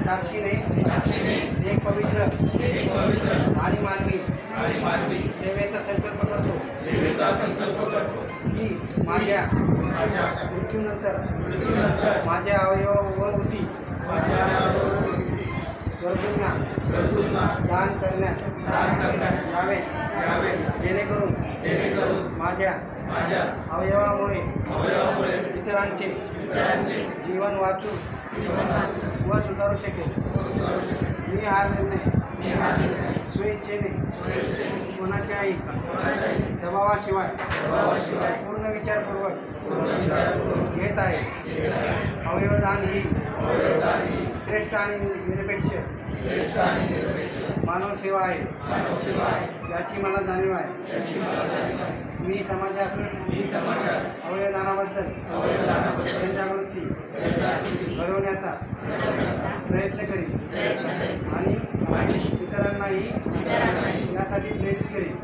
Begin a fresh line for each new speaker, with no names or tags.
साक्षीने एक पवित्र आणि मानवी सेवेचा संकल्प करतो की माझ्या मृत्यूनंतर माझ्या अवयवावरती गरजूंना दान करण्यात यावे जेणेकरून माझ्या अवयवामुळे इतरांचे जीवन वाचू व सुधारू शकेल। मी हा निर्णय स्वेच्छेने कोणाच्याही दबावाशिवाय पूर्ण विचारपूर्वक घेत आहे। अवयवदान ही श्रेष्ठ आणि निरपेक्ष मानव सेवा आहे याची मला जाणीव आहे। मी समाजात अवयवदानाबद्दल जनजागृती घडवण्याचा प्रयत्न करीन आणि इतरांनाही यासाठी प्रेरित करीन।